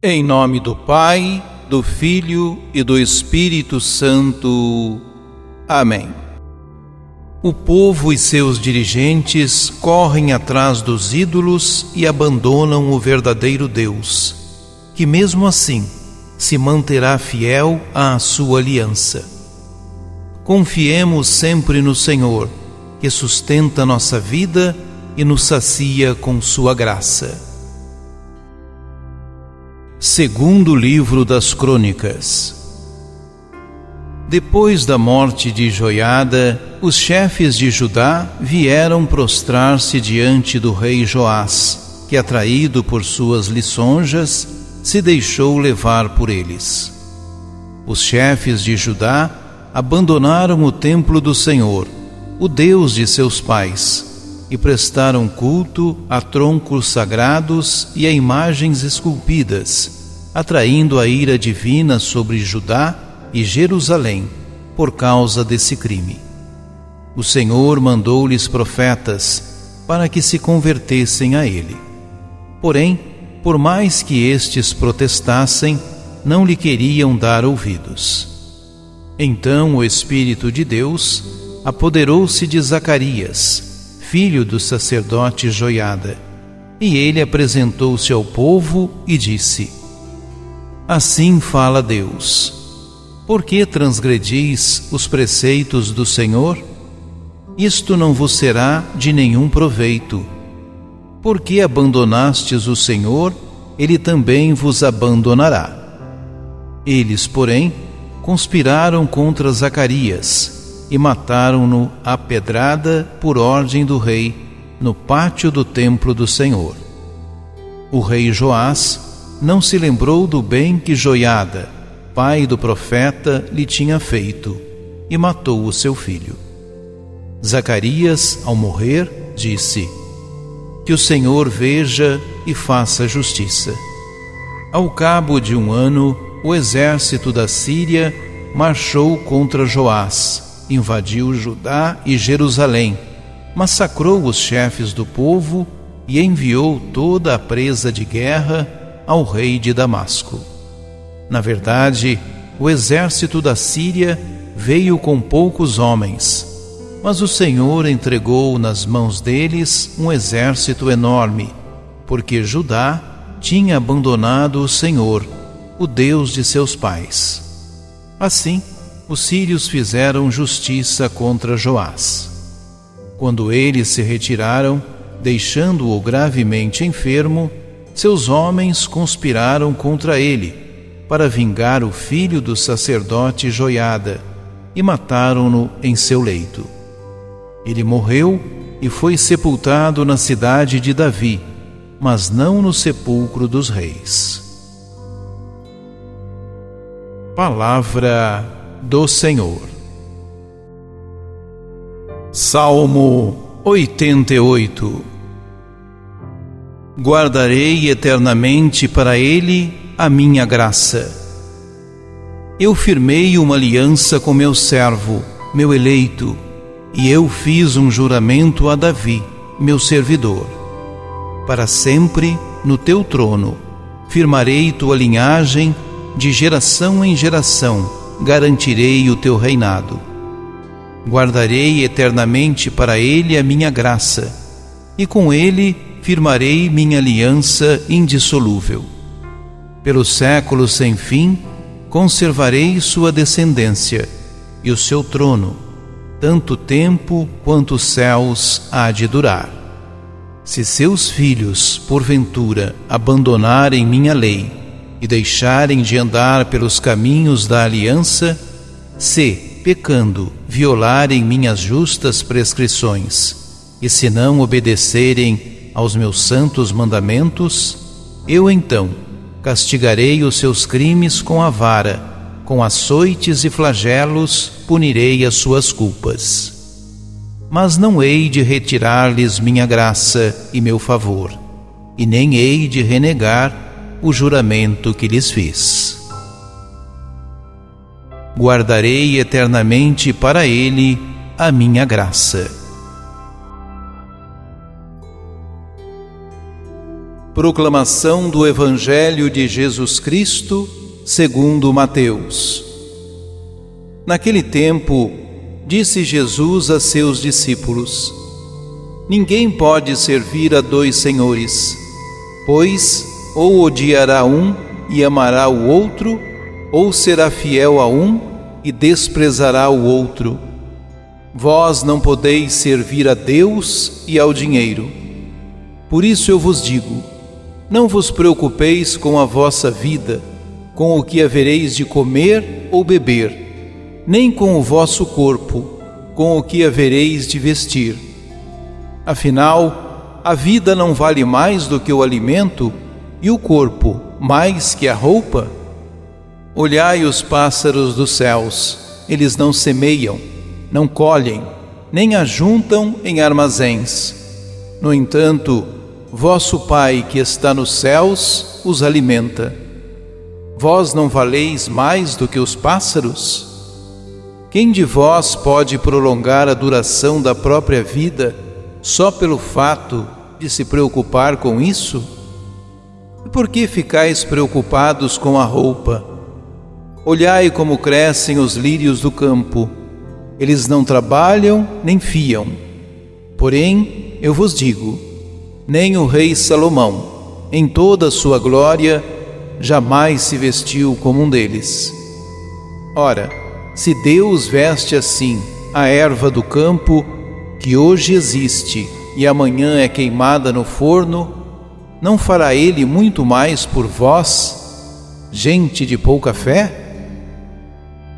Em nome do Pai, do Filho e do Espírito Santo. Amém. O povo e seus dirigentes correm atrás dos ídolos e abandonam o verdadeiro Deus, que mesmo assim se manterá fiel à sua aliança. Confiemos sempre no Senhor, que sustenta nossa vida e nos sacia com sua graça. Segundo livro das Crônicas. Depois da morte de Joiada, os chefes de Judá vieram prostrar-se diante do rei Joás, que, atraído por suas lisonjas, se deixou levar por eles. Os chefes de Judá abandonaram o templo do Senhor, o Deus de seus pais, e prestaram culto a troncos sagrados e a imagens esculpidas, atraindo a ira divina sobre Judá e Jerusalém por causa desse crime. O Senhor mandou-lhes profetas para que se convertessem a ele. Porém, por mais que estes protestassem, não lhe queriam dar ouvidos. Então o Espírito de Deus apoderou-se de Zacarias, filho do sacerdote Joiada, e ele apresentou-se ao povo e disse: Assim fala Deus: Por que transgredis os preceitos do Senhor? Isto não vos será de nenhum proveito. Por que abandonastes o Senhor, ele também vos abandonará. Eles, porém, conspiraram contra Zacarias e mataram-no à pedrada por ordem do rei, no pátio do templo do Senhor. O rei Joás não se lembrou do bem que Joiada, pai do profeta, lhe tinha feito, e matou o seu filho. Zacarias, ao morrer, disse: Que o Senhor veja e faça justiça. Ao cabo de 1 ano, o exército da Síria marchou contra Joás, invadiu Judá e Jerusalém, massacrou os chefes do povo e enviou toda a presa de guerra ao rei de Damasco. Na verdade, o exército da Síria veio com poucos homens, mas o Senhor entregou nas mãos deles um exército enorme, porque Judá tinha abandonado o Senhor, o Deus de seus pais. Assim, os sírios fizeram justiça contra Joás. Quando eles se retiraram, deixando-o gravemente enfermo, seus homens conspiraram contra ele, para vingar o filho do sacerdote Joiada, e mataram-no em seu leito. Ele morreu e foi sepultado na cidade de Davi, mas não no sepulcro dos reis. Palavra do Senhor. Salmo 88. Guardarei eternamente para ele a minha graça. Eu firmei uma aliança com meu servo, meu eleito, e eu fiz um juramento a Davi, meu servidor. Para sempre, no teu trono, firmarei tua linhagem, de geração em geração, garantirei o teu reinado. Guardarei eternamente para ele a minha graça, e com ele firmarei minha aliança indissolúvel. Pelos séculos sem fim, conservarei sua descendência e o seu trono, tanto tempo quanto os céus há de durar. Se seus filhos, porventura, abandonarem minha lei e deixarem de andar pelos caminhos da aliança, se, pecando, violarem minhas justas prescrições, e se não obedecerem aos meus santos mandamentos, eu então castigarei os seus crimes com a vara, com açoites e flagelos punirei as suas culpas. Mas não hei de retirar-lhes minha graça e meu favor, e nem hei de renegar o juramento que lhes fiz. Guardarei eternamente para ele a minha graça. Proclamação do Evangelho de Jesus Cristo, segundo Mateus. Naquele tempo, disse Jesus a seus discípulos: Ninguém pode servir a dois senhores, pois ou odiará um e amará o outro, ou será fiel a um e desprezará o outro. Vós não podeis servir a Deus e ao dinheiro. Por isso eu vos digo: não vos preocupeis com a vossa vida, com o que havereis de comer ou beber, nem com o vosso corpo, com o que havereis de vestir. Afinal, a vida não vale mais do que o alimento, e o corpo mais que a roupa? Olhai os pássaros dos céus, eles não semeiam, não colhem, nem ajuntam em armazéns. No entanto, vosso Pai que está nos céus os alimenta. Vós não valeis mais do que os pássaros? Quem de vós pode prolongar a duração da própria vida só pelo fato de se preocupar com isso? E por que ficais preocupados com a roupa? Olhai como crescem os lírios do campo. Eles não trabalham nem fiam. Porém, eu vos digo, nem o rei Salomão, em toda a sua glória, jamais se vestiu como um deles. Ora, se Deus veste assim a erva do campo, que hoje existe e amanhã é queimada no forno, não fará Ele muito mais por vós, gente de pouca fé?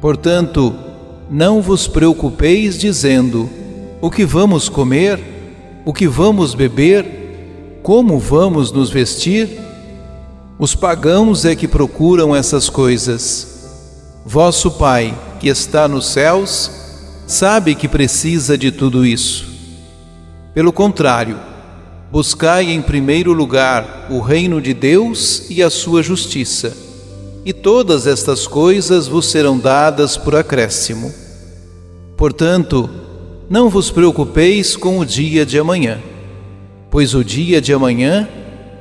Portanto, não vos preocupeis dizendo: o que vamos comer? O que vamos beber? Como vamos nos vestir? Os pagãos é que procuram essas coisas. Vosso Pai, que está nos céus, sabe que precisa de tudo isso. Pelo contrário, buscai em primeiro lugar o reino de Deus e a sua justiça, e todas estas coisas vos serão dadas por acréscimo. Portanto, não vos preocupeis com o dia de amanhã, pois o dia de amanhã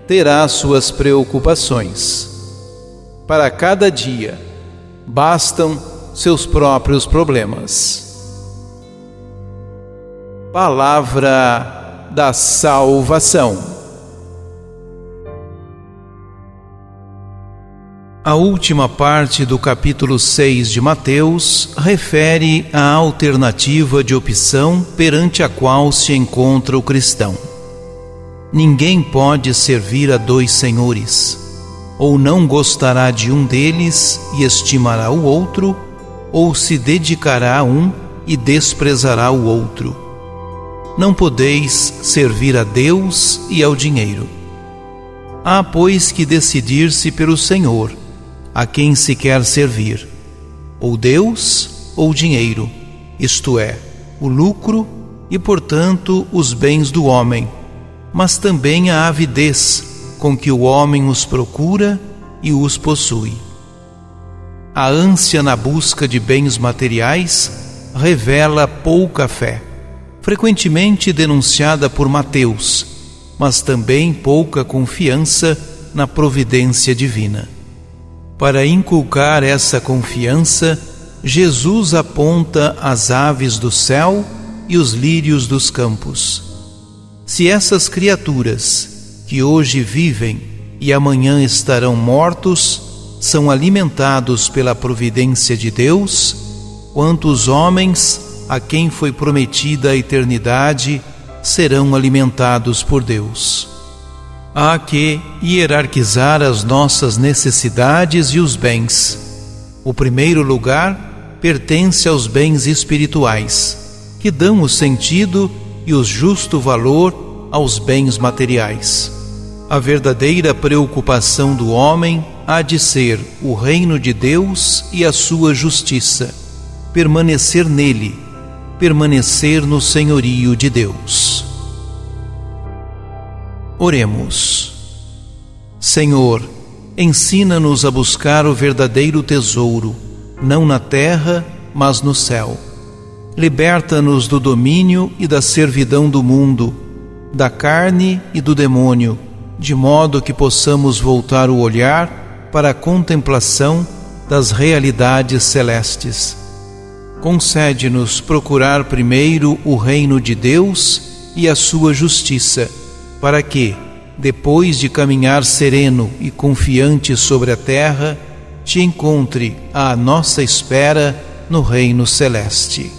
terá suas preocupações. Para cada dia bastam seus próprios problemas. Palavra da salvação. A última parte do capítulo 6 de Mateus refere à alternativa de opção perante a qual se encontra o cristão. Ninguém pode servir a dois senhores, ou não gostará de um deles e estimará o outro, ou se dedicará a um e desprezará o outro. Não podeis servir a Deus e ao dinheiro. Há, pois, que decidir-se pelo Senhor, a quem se quer servir, ou Deus ou dinheiro, isto é, o lucro e, portanto, os bens do homem, mas também a avidez com que o homem os procura e os possui. A ânsia na busca de bens materiais revela pouca fé, frequentemente denunciada por Mateus, mas também pouca confiança na providência divina. Para inculcar essa confiança, Jesus aponta as aves do céu e os lírios dos campos. Se essas criaturas, que hoje vivem e amanhã estarão mortos, são alimentados pela providência de Deus, quanto os homens, a quem foi prometida a eternidade, serão alimentados por Deus. Há que hierarquizar as nossas necessidades e os bens. O primeiro lugar pertence aos bens espirituais, que dão o sentido e o justo valor aos bens materiais. A verdadeira preocupação do homem há de ser o reino de Deus e a sua justiça, permanecer nele, permanecer no senhorio de Deus. Oremos. Senhor, ensina-nos a buscar o verdadeiro tesouro, não na terra, mas no céu. Liberta-nos do domínio e da servidão do mundo, da carne e do demônio, de modo que possamos voltar o olhar para a contemplação das realidades celestes. Concede-nos procurar primeiro o reino de Deus e a sua justiça, para que, depois de caminhar sereno e confiante sobre a terra, te encontre à nossa espera no reino celeste.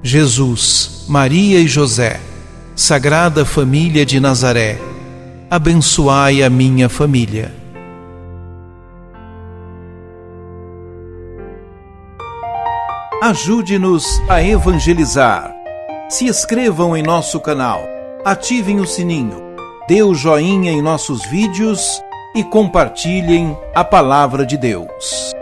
Jesus, Maria e José, Sagrada Família de Nazaré, abençoai a minha família. Ajude-nos a evangelizar. Se inscrevam em nosso canal, ativem o sininho, dê o joinha em nossos vídeos e compartilhem a palavra de Deus.